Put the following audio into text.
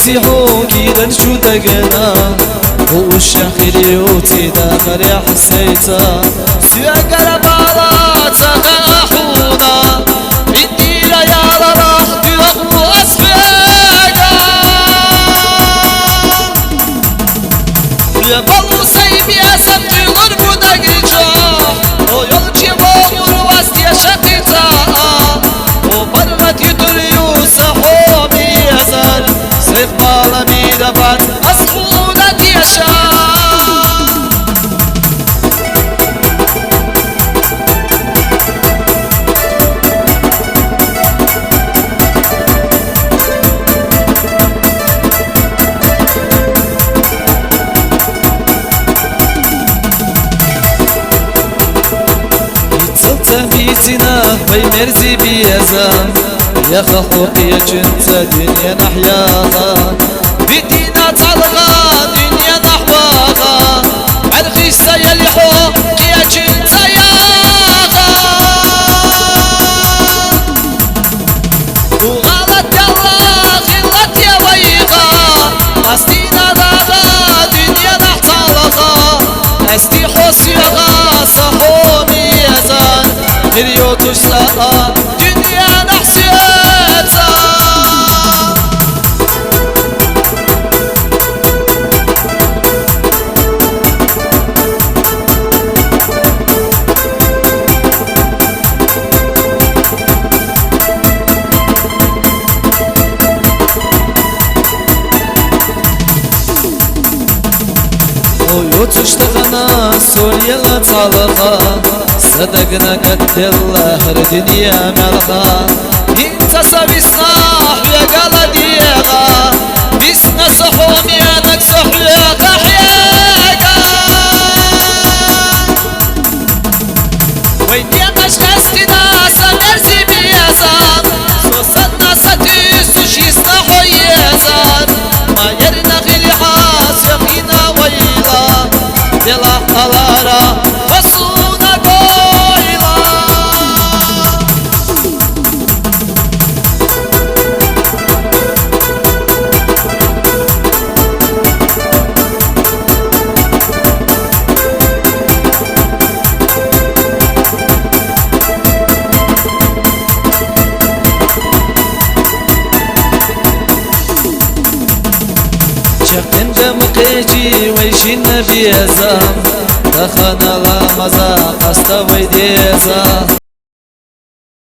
ويزيحو كيدا شو دقنا والشاخري وتيدا خري حسيتا سيا قربارات تخاحونا الديرة يا راح تيوخو أسفاقا يا بلو سيبي أسبتي غربو دقيجا ويلجي بامور واستي شقيتا وبرمت يدريو سحومي يزال سيف بالمي دفت أسخونة يشا بيتنا ويمرزي بيزان يا خلقي يا جنت دنيا نحياها بيتنا طلقا دنيا نحواها الخيسة يلحو يا جنت ياها وغلط الله غلط يا ويغا أستينا ضاغا دنيا نحطلقا أستي حسيغا صحومي يزان اليو تشتاق دنيا نحسيتها ويو تشتغنا سوريا لا تعلقا صدقنا قد الله دنيا ملغا انت سبيصاح يا قلديغا بسنا سحوم يا نكسح يا قحياغا وين يا مشكستنا سنرزي بيزان سوسنا ستيس وشيستحو يزان ما يرنا غير حاس يقينا ويلا يلا قلارا فصونا شقن دمقيجي ويشين بيزام دخنا لا مزاق استوي ديزا